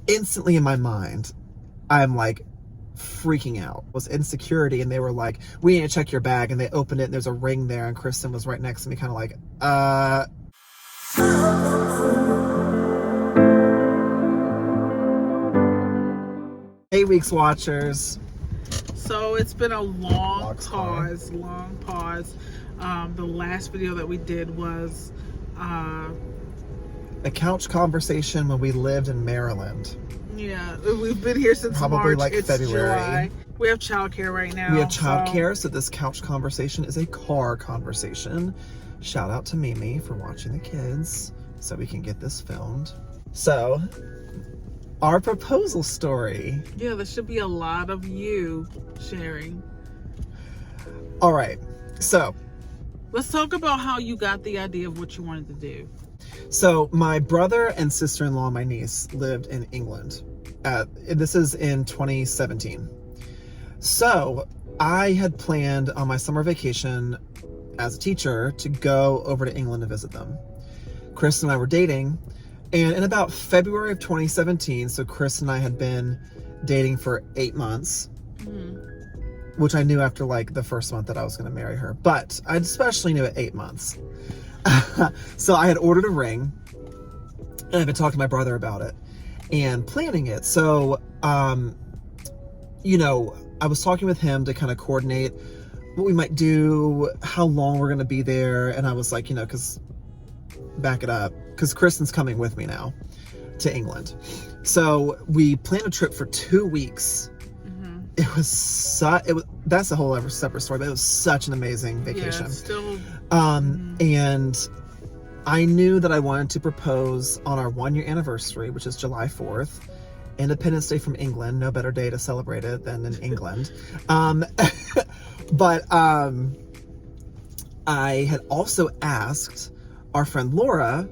instantly in my mind, I'm like freaking out. It was insecurity, and they were like, we need to check your bag, and they opened it and there's a ring there, and Kristyn was right next to me, kind of like, Hey, Weeks Watchers. So it's been a long pause. The last video that we did was a couch conversation when we lived in Maryland. Yeah, we've been here since probably March. like it's February. July. We have childcare right now. We have childcare, so this couch conversation is a car conversation. Shout out to Mimi for watching the kids so we can get this filmed. So, our proposal story. Yeah, there should be a lot of you sharing. All right, so let's talk about how you got the idea of what you wanted to do. So my brother and sister-in-law, my niece, lived in England. This is in 2017. So I had planned on my summer vacation as a teacher to go over to England to visit them. Chris and I were dating, and in about February of 2017, so Chris and I had been dating for 8 months, which I knew after like the first month that I was going to marry her, but I especially knew at 8 months. So I had ordered a ring, and I've been talking to my brother about it and planning it. So, you know, I was talking with him to kind of coordinate what we might do, how long we're going to be there. And I was like, you know, back it up, because Kristyn's coming with me now to England. So we planned a trip for 2 weeks. It was that's a whole other separate story, but it was such an amazing vacation. And I knew that I wanted to propose on our 1-year anniversary, which is July 4th, Independence Day from England. No better day to celebrate it than in England. But I had also asked our friend Laura,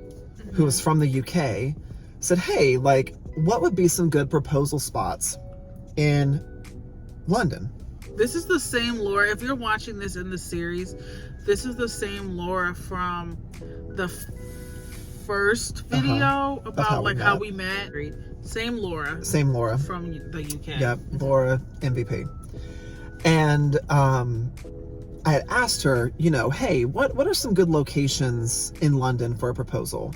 who was from the UK, said, hey, like, what would be some good proposal spots in London? This is the same Laura. If you're watching this in the series, this is the same Laura from the first video about how we met. Same Laura. Same Laura from the UK. Yep, Laura MVP. And I had asked her, you know, hey, what are some good locations in London for a proposal?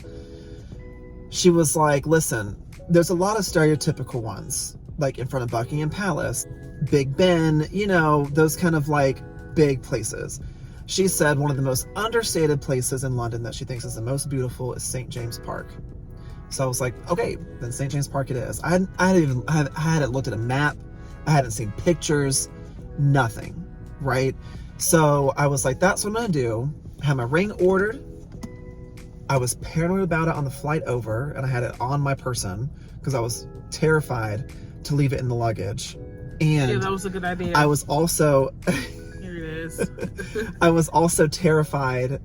She was like, listen, there's a lot of stereotypical ones, like in front of Buckingham Palace, Big Ben, you know, those kind of like big places. She said one of the most understated places in London that she thinks is the most beautiful is St. James Park. So I was like, okay, then St. James Park it is. I hadn't looked at a map. I hadn't seen pictures, nothing, right? So I was like, that's what I'm gonna do. I had my ring ordered. I was paranoid about it on the flight over, and I had it on my person because I was terrified to leave it in the luggage. And yeah, that was a good idea. I was also here it is. I was also terrified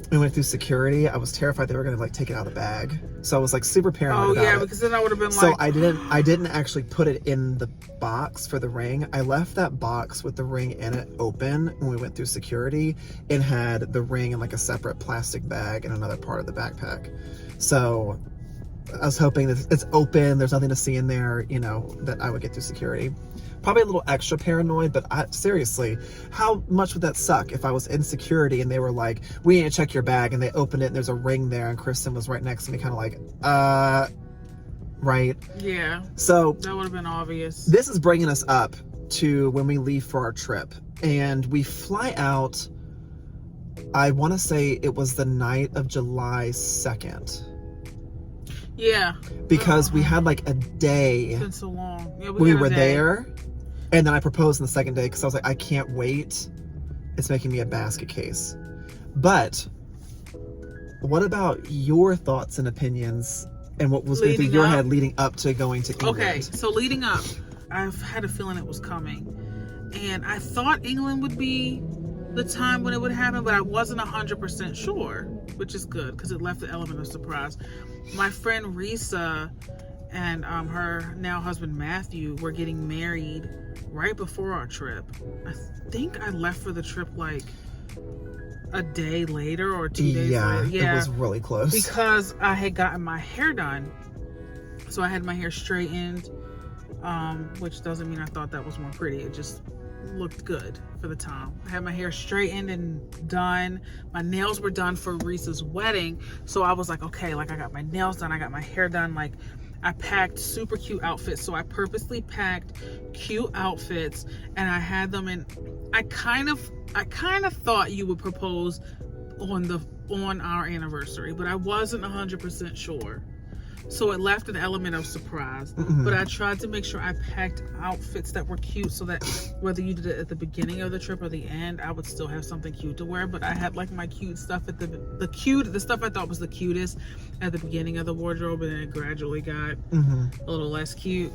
we went through security. I was terrified they were gonna like take it out of the bag. So I was like super paranoid about it. Because then I would have been so I didn't actually put it in the box for the ring. I left that box with the ring in it open when we went through security, and had the ring in like a separate plastic bag in another part of the backpack. So I was hoping that it's open, there's nothing to see in there, you know, that I would get through security. Probably a little extra paranoid, but seriously, how much would that suck if I was in security and they were like, we need to check your bag, and they opened it and there's a ring there, and Kristyn was right next to me, kind of like, right? Yeah. So that would have been obvious. This is bringing us up to when we leave for our trip, and we fly out, I want to say it was the night of July 2nd. Yeah. Because we had like a day. It's been so long. Yeah, we were there, and then I proposed on the second day because I was like, I can't wait. It's making me a basket case. But what about your thoughts and opinions and what was going through your head leading up to going to England? Okay, so leading up, I've had a feeling it was coming. And I thought England would be the time when it would happen, but I wasn't 100% sure, which is good because it left the element of surprise. My friend Risa and her now husband Matthew were getting married right before our trip. I think I left for the trip like a day later or 2 days later. Yeah, it was really close. Because I had gotten my hair done. So I had my hair straightened, which doesn't mean I thought that was more pretty. It just looked good for the time. I had my hair straightened and done. My nails were done for Reese's wedding. So I was like, okay, like I got my nails done. I got my hair done. Like I packed super cute outfits. So I purposely packed cute outfits and I had them in. I kind of thought you would propose on our anniversary, but I wasn't 100% sure. So it left an element of surprise. But I tried to make sure I packed outfits that were cute so that whether you did it at the beginning of the trip or the end, I would still have something cute to wear. But I had like my cute stuff at the stuff I thought was the cutest at the beginning of the wardrobe, and then it gradually got a little less cute.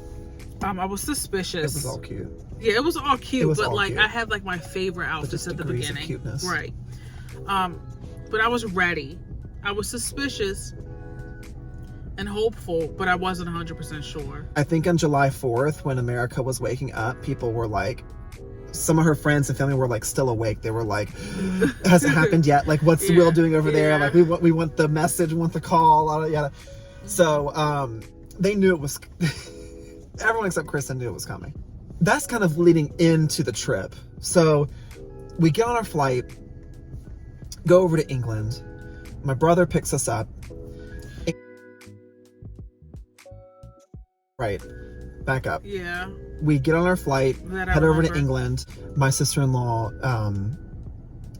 I was suspicious. It was all cute. Yeah, it was all cute, but all like cute. I had like my favorite outfits at the beginning. Cuteness. Right. But I was ready. I was suspicious and hopeful, but I wasn't 100% sure. I think on July 4th, when America was waking up, people were like, some of her friends and family were like still awake. They were like, hasn't happened yet. Like, what's Will doing over there? Like, we want the message, we want the call, yada. So they knew it was, everyone except Kristyn knew it was coming. That's kind of leading into the trip. So we get on our flight, go over to England. My brother picks us up. Right, back up. Yeah. We get on our flight, head over to England. My sister-in-law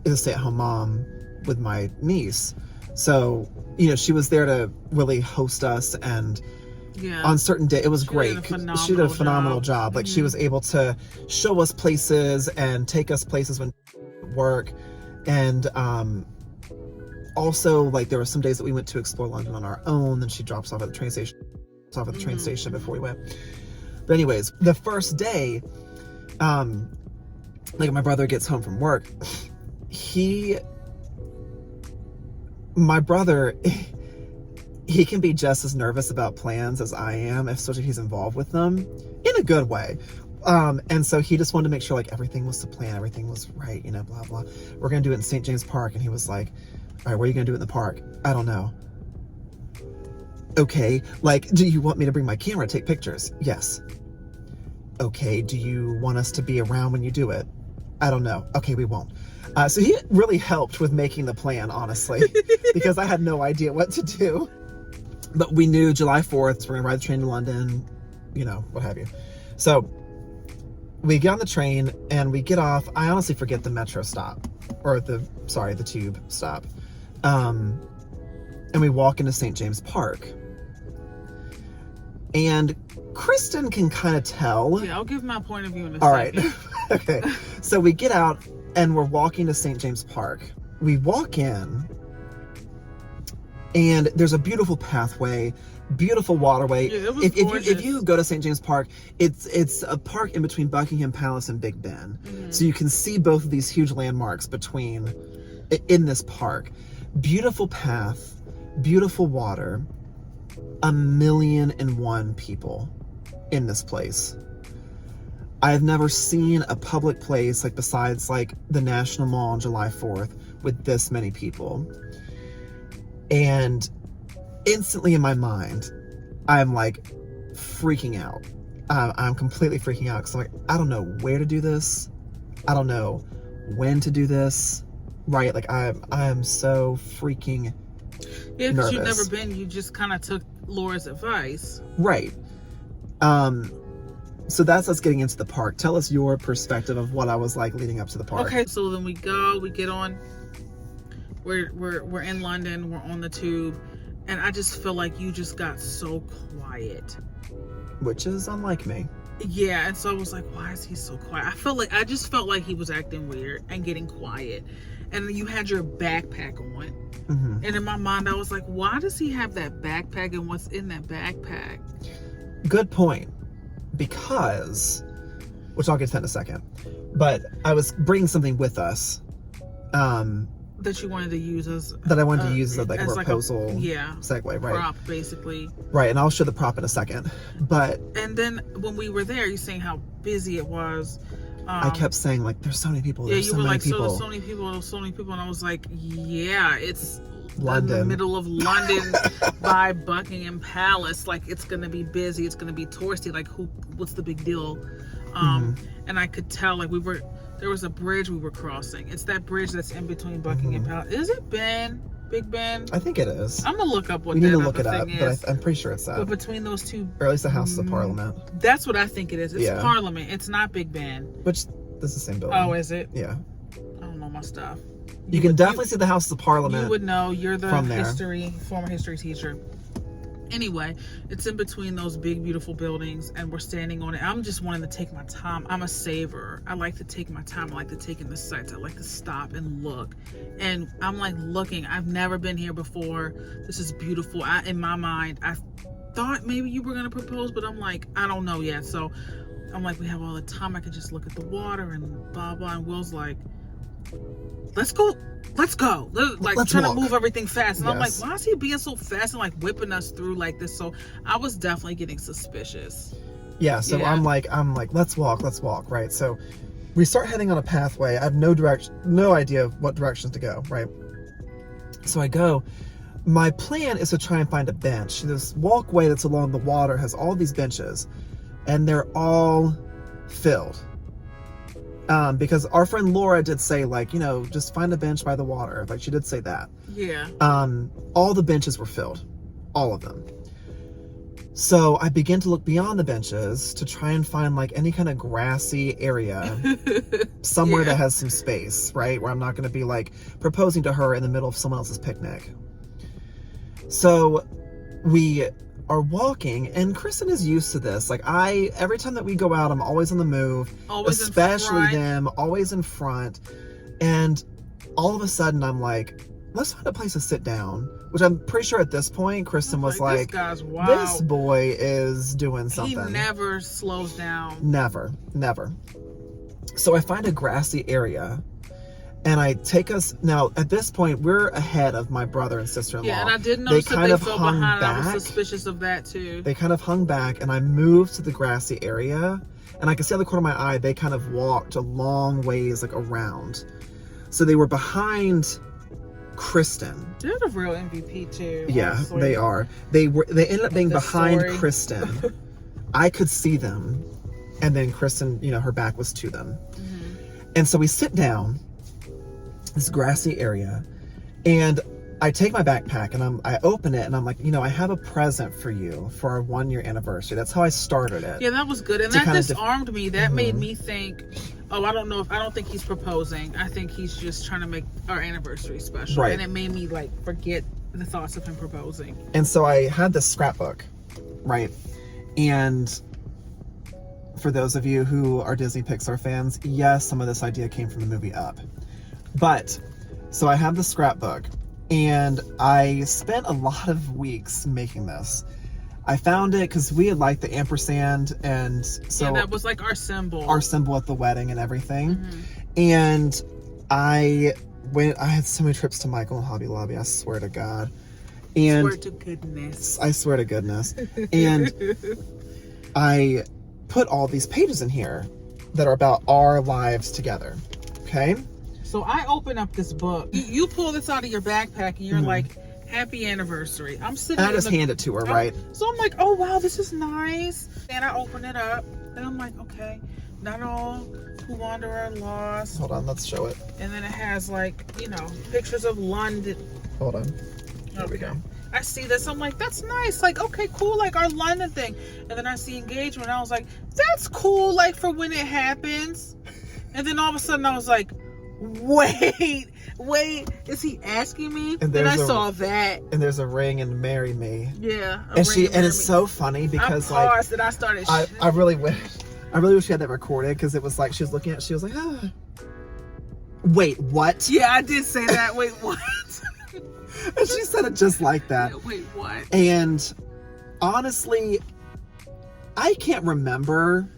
is a stay-at-home mom with my niece. So, you know, she was there to really host us, and on certain days, it was great. She did a phenomenal job. Like, she was able to show us places and take us places when work. And also, like, there were some days that we went to explore London on our own. Then she drops off at the train station before we went. But anyways, the first day, like my brother gets home from work, my brother can be just as nervous about plans as I am, especially if he's involved with them in a good way. And so he just wanted to make sure like everything was to plan, everything was right, you know, blah, blah. We're going to do it in St. James Park. And he was like, all right, where are you going to do it in the park? I don't know. Okay, like, do you want me to bring my camera, take pictures? Yes. Okay, do you want us to be around when you do it? I don't know. Okay, we won't. So he really helped with making the plan, honestly, because I had no idea what to do. But we knew July 4th, so we're gonna ride the train to London, you know, what have you. So we get on the train and we get off. I honestly forget the metro stop, or the tube stop. And we walk into St. James Park. And Kristyn can kind of tell. Yeah, I'll give my point of view in a second. All right. Okay. So we get out and we're walking to St. James Park. We walk in and there's a beautiful pathway, beautiful waterway. Yeah, it was gorgeous. If you go to St. James Park, it's a park in between Buckingham Palace and Big Ben. So you can see both of these huge landmarks in this park. Beautiful path, beautiful water. 1,000,001 people in this place. I've never seen a public place, like besides like the National Mall on July 4th, with this many people. And instantly in my mind, I'm like freaking out. I'm completely freaking out because I'm like, I don't know where to do this. I don't know when to do this. Right? Like I am so freaking because you've never been, you just kind of took Laura's advice. Right. So that's us getting into the park. Tell us your perspective of what I was like leading up to the park. Okay, so then we get on. We're in London. We're on the tube, and I just feel like you just got so quiet, which is unlike me. Yeah, and so I was like, why is he so quiet? I just felt like he was acting weird and getting quiet. And you had your backpack on. And in my mind, I was like, why does he have that backpack and what's in that backpack? Good point. Because, which I'll get to that in a second, but I was bringing something with us. That you wanted to use as... That I wanted to use as like a proposal segue, right? Prop, basically. Right, and I'll show the prop in a second. But... And then when we were there, you're saying how busy it was. I kept saying, like, there's so many people. Yeah, There's you so were many like, people. so many people, so many people. And I was like, yeah, it's London. in the middle of London by Buckingham Palace. Like, it's going to be busy. It's going to be touristy. Like, what's the big deal? And I could tell, like, there was a bridge we were crossing. It's that bridge that's in between Buckingham Palace. Is it Big Ben? I think it is. I'm going to look up what we need to that look it other up, thing but is. I'm pretty sure it's that. But between those two... Or at least the Houses of Parliament. That's what I think it is. It's Yeah. Parliament. It's not Big Ben. Which, this is the same building. Oh, is it? Yeah. I don't know my stuff. You can definitely see the Houses of Parliament. You would know. You're the from there. former history teacher. Anyway, it's in between those big, beautiful buildings, and we're standing on it. I'm just wanting to take my time. I'm a saver. I like to take my time. I like to take in the sights. I like to stop and look. And I'm like looking. I've never been here before. This is beautiful. In my mind, I thought maybe you were going to propose, but I'm like, I don't know yet. So I'm like, we have all the time. I could just look at the water and blah, blah. And Will's like, let's go. Let's Let's trying walk. to move everything fast. And I'm like, Yes. why is he being so fast and like whipping us through like this? So I was definitely getting suspicious. Yeah, so Yeah. I'm like, let's walk, right? So we start heading on a pathway. I have no idea what directions to go, right? So I go. My plan is to try and find a bench. This walkway that's along the water has all these benches, and they're all filled. Because our friend Laura did say, like, just find a bench by the water. Like, she did say that. Yeah. All the benches were filled. All of them. So I begin to look beyond the benches to try and find, like, any kind of grassy area somewhere that has some space, right? Where I'm not going to be, like, proposing to her in the middle of someone else's picnic. So we are walking, and Kristyn is used to this. Like, every time that we go out, I'm always on the move, Always in especially front. them, always in front. And all of a sudden, I'm like, let's find a place to sit down. Which I'm pretty sure at this point, Kristyn was like, this guy's wild. this boy is doing something. He never slows down. Never. So I find a grassy area, and I take us, now at this point, we're ahead of my brother and sister-in-law. Yeah, and I did notice that they fell behind. I was suspicious of that too. They kind of hung back, and I moved to the grassy area, and I could see out the corner of my eye, they kind of walked a long ways, like, around. So they were behind Kristyn. They're the real MVP too. Yeah, honestly. they are. They ended up being The behind story. Kristyn. I could see them, and then Kristyn, her back was to them. And so we sit down, this grassy area, and I take my backpack and I open it, and I'm like, I have a present for you for our 1-year anniversary. That's how I started it. Yeah, that was good, and To that kind of disarmed me. That made me think, oh, I don't think he's proposing. I think he's just trying to make our anniversary special. Right. And it made me like forget the thoughts of him proposing. And so I had this scrapbook, right? And for those of you who are Disney Pixar fans, yes, some of this idea came from the movie Up. But, so I have the scrapbook, and I spent a lot of weeks making this. I found it because we had liked the ampersand, and so yeah, that was like our symbol. Our symbol at the wedding and everything. And I had so many trips to Michael and Hobby Lobby, I swear to God. And Swear to goodness. I swear to goodness. And I put all these pages in here that are about our lives together. Okay? So I open up this book. You pull this out of your backpack and you're like, happy anniversary. I'm sitting And I just hand it to her, right? So I'm like, oh wow, this is nice. And I open it up and I'm like, okay, not all who wander are lost. Hold on, let's show it. And then it has like, pictures of London. Hold on. There we go. I see this. I'm like, that's nice. Like, okay, cool. Like our London thing. And then I see engagement. I was like, that's cool. Like for when it happens. And then all of a sudden I was like, wait, is he asking me? And then I saw that. And there's a ring and marry me. Yeah. And it's so funny because I paused and I started. I really wish we had that recorded, because it was like she was looking at. She was like, ah. Wait, what? Yeah, I did say that. Wait, what? And she said it just like that. Wait, what? And honestly, I can't remember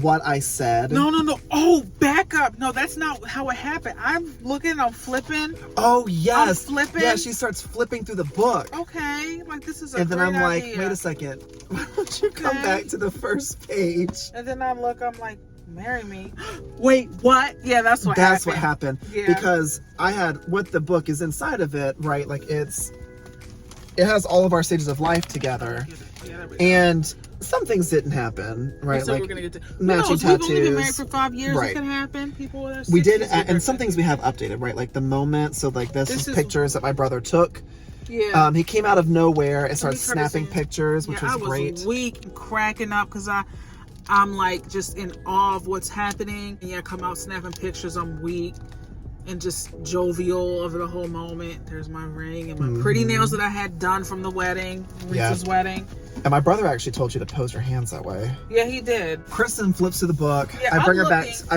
what I said. No. Oh, back up. No, that's not how it happened. I'm flipping. Oh, yes. I'm flipping. Yeah, she starts flipping through the book. Okay, like this is a And then I'm like, idea. wait a second. Why don't you come back to the first page? And then I look, I'm like, marry me. Wait, what? Yeah, that's what happened. That's what happened. Yeah. Because I had, what the book is inside of it, right? Like it has all of our stages of life together. And some things didn't happen, right? So like we're gonna get to matching tattoos. We've only been married for 5 years. Right. It could happen. People with we did, and some things we have updated, right? Like the moment. So like this is pictures that my brother took. Yeah. He came out of nowhere and started snapping pictures, which was great. I was weak and cracking up because I'm like just in awe of what's happening. And yeah, come out snapping pictures. I'm weak and just jovial over the whole moment. There's my ring and my pretty nails that I had done from the wedding, Reese's wedding. And my brother actually told you to pose your hands that way. Yeah, he did. Kristyn flips through the book. Yeah, I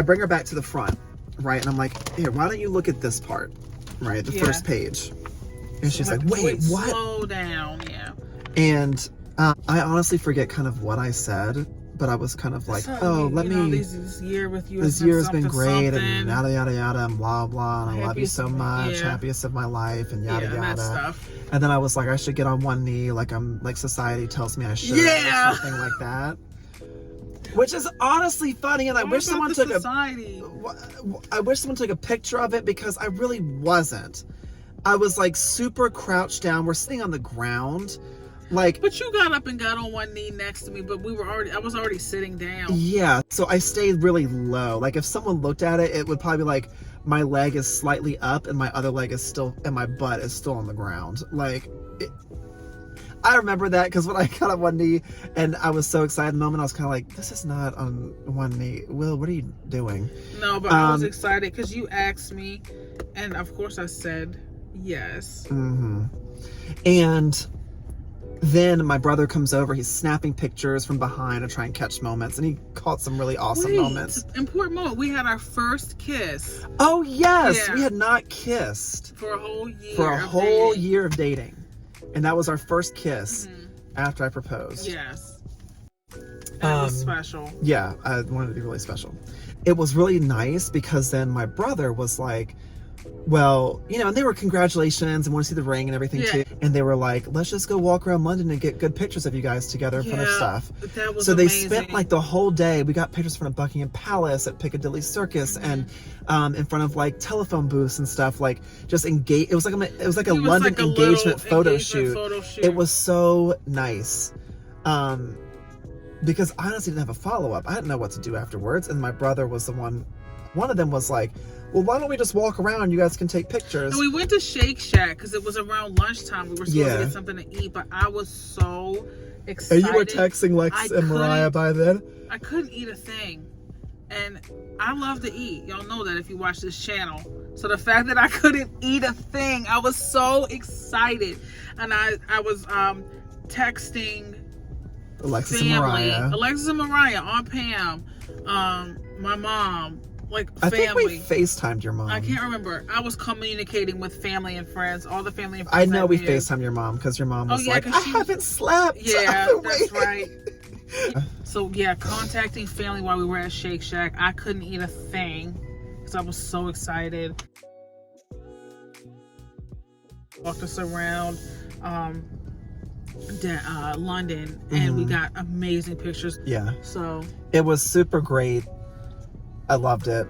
bring her back to the front, right? And I'm like, here, why don't you look at this part, right? The first page. And she's like, wait, what? Slow down, yeah. And I honestly forget kind of what I said, but I was kind of like, this year with you. This year has been great, and yada yada yada, and blah blah, and I love you so much, happiest of my life, and yada yada. That stuff. And then I was like, I should get on one knee, like society tells me I should, or something like that. Which is honestly funny, and I wish someone took a picture of it, because I really wasn't. I was like super crouched down. We're sitting on the ground. Like, but you got up and got on one knee next to me, but I was already sitting down. Yeah, so I stayed really low. Like if someone looked at it, it would probably be like my leg is slightly up and my other leg is still, and my butt is still on the ground. Like, I remember that because when I got on one knee and I was so excited in the moment, I was kind of like, this is not on one knee. Will, what are you doing? No, but I was excited because you asked me, and of course I said yes. And then my brother comes over. He's snapping pictures from behind to try and catch moments, and he caught some really awesome moments. Important moment. We had our first kiss. Oh yes, we had not kissed for a whole year. Of dating, and that was our first kiss after I proposed. Yes, it was special. Yeah, I wanted it to be really special. It was really nice because then my brother was like, well, and they were congratulations and want to see the ring and everything too. And they were like, let's just go walk around London and get good pictures of you guys together in front of stuff. That was so amazing. They spent like the whole day. We got pictures in front of Buckingham Palace, at Piccadilly Circus, and in front of like telephone booths and stuff. Like just engage. It was like a London engagement photo shoot. It was so nice. Because I honestly didn't have a follow-up. I didn't know what to do afterwards. And my brother was the one of them was like, well, why don't we just walk around? You guys can take pictures. And we went to Shake Shack because it was around lunchtime. We were supposed to get something to eat, but I was so excited. And you were texting Lex and Mariah by then? I couldn't eat a thing. And I love to eat. Y'all know that if you watch this channel. So the fact that I couldn't eat a thing, I was so excited. And I was texting Alexis family. and Mariah. Alexis and Mariah, Aunt Pam, my mom. Like family. I think we FaceTimed your mom. I can't remember. I was communicating with family and friends, all the family and I friends. know we FaceTimed your mom because your mom was like, I haven't slept. Yeah, that's right. So yeah, contacting family while we were at Shake Shack. I couldn't eat a thing because I was so excited. Walked us around London, and we got amazing pictures. Yeah. So it was super great. I loved it.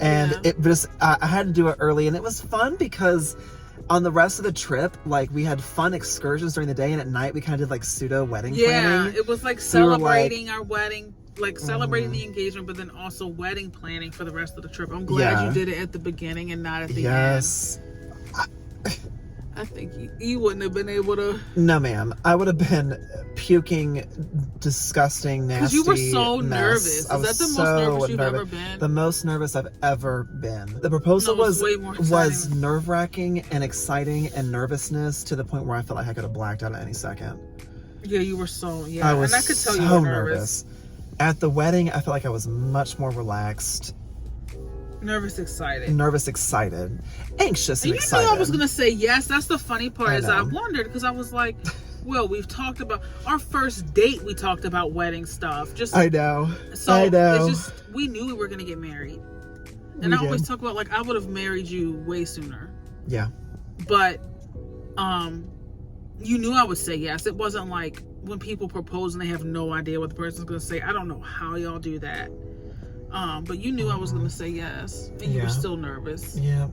And it just, I had to do it early, and it was fun because on the rest of the trip, like we had fun excursions during the day, and at night we kind of did like pseudo wedding planning. It was like celebrating our wedding, like celebrating the engagement, but then also wedding planning for the rest of the trip. I'm glad you did it at the beginning and not at the end. Yes. I think you wouldn't have been able to. No, ma'am. I would have been puking, disgusting, nasty. Because you were so mess. nervous. Is that the most nervous you've ever been? The most nervous I've ever been. The proposal was nerve-wracking and exciting and nervousness to the point where I felt like I could have blacked out at any second. Yeah, you were so. I was and I could tell you were nervous. At the wedding, I felt like I was much more relaxed. Nervous, excited, anxious, and excited. You knew I was gonna say yes. That's the funny part. Is I wondered because I was like, "Well, we've talked about our first date. We talked about wedding stuff. I know. So it's just we knew we were gonna get married, and I always talk about like I would have married you way sooner. Yeah. But, you knew I would say yes. It wasn't like when people propose and they have no idea what the person's gonna say. I don't know how y'all do that. But you knew I was going to say yes, and you were still nervous. Yeah.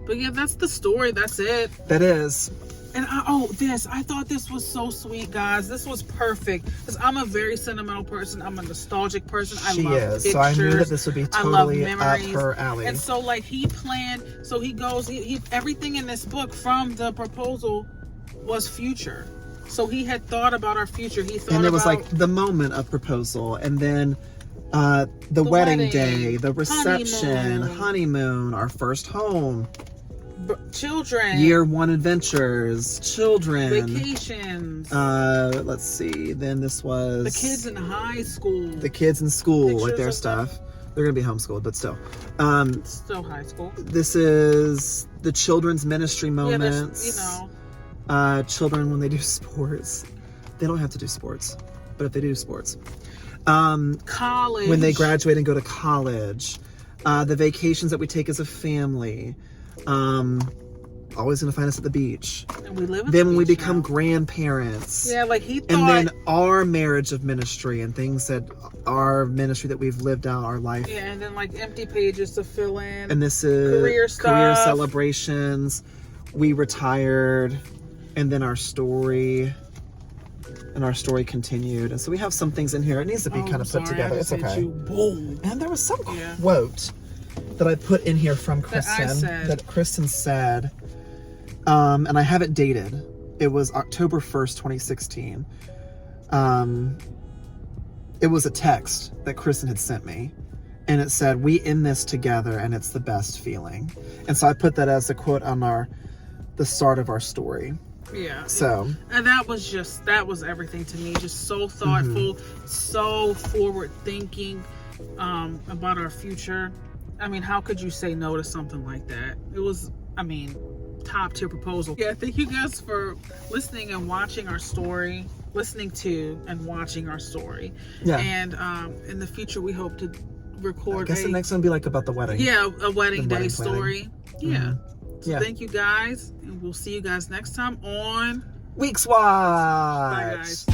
But yeah, that's the story. That's it. That is. And I thought this was so sweet, guys. This was perfect because I'm a very sentimental person. I'm a nostalgic person. I love pictures. So I knew that this would be totally up her alley. And so, like, he planned. So he goes. He everything in this book from the proposal was future. So he had thought about our future. He thought, and it was like the moment of proposal, and then the wedding day, the reception, honeymoon, our first home. Children, year one adventures, children, vacations. Let's see. Then this was the kids in high school. The kids in school, Pictures like their of stuff. them. They're gonna be homeschooled, but still. Still high school. This is the children's ministry moments. Yeah, children when they do sports. They don't have to do sports, but if they do sports. College. When they graduate and go to college. The vacations that we take as a family. Always gonna find us at the beach. And we live at then the when we beach become now. grandparents. Yeah, like he thought. And then our marriage of ministry and things that our ministry that we've lived out our life. Yeah, and then like empty pages to fill in. And this is career celebrations. We retired, and then our story. And our story continued. And so we have some things in here. It needs to be kind of put together. It's okay. Boom. And there was some quote that I put in here from Kristyn that Kristyn said, and I have it dated. It was October 1st, 2016. It was a text that Kristyn had sent me, and it said, "We end this together, and it's the best feeling." And so I put that as a quote on the start of our story. Yeah. So. And that was everything to me. Just so thoughtful, so forward thinking about our future. I mean, how could you say no to something like that? It was, top tier proposal. Yeah, thank you guys for listening and watching our story. Listening to and watching our story. Yeah. And in the future, we hope to record. I guess the next one will be like about the wedding. Yeah, a wedding day story. Yeah. So yeah. Thank you guys, and we'll see you guys next time on WeeksWatch. Bye, guys.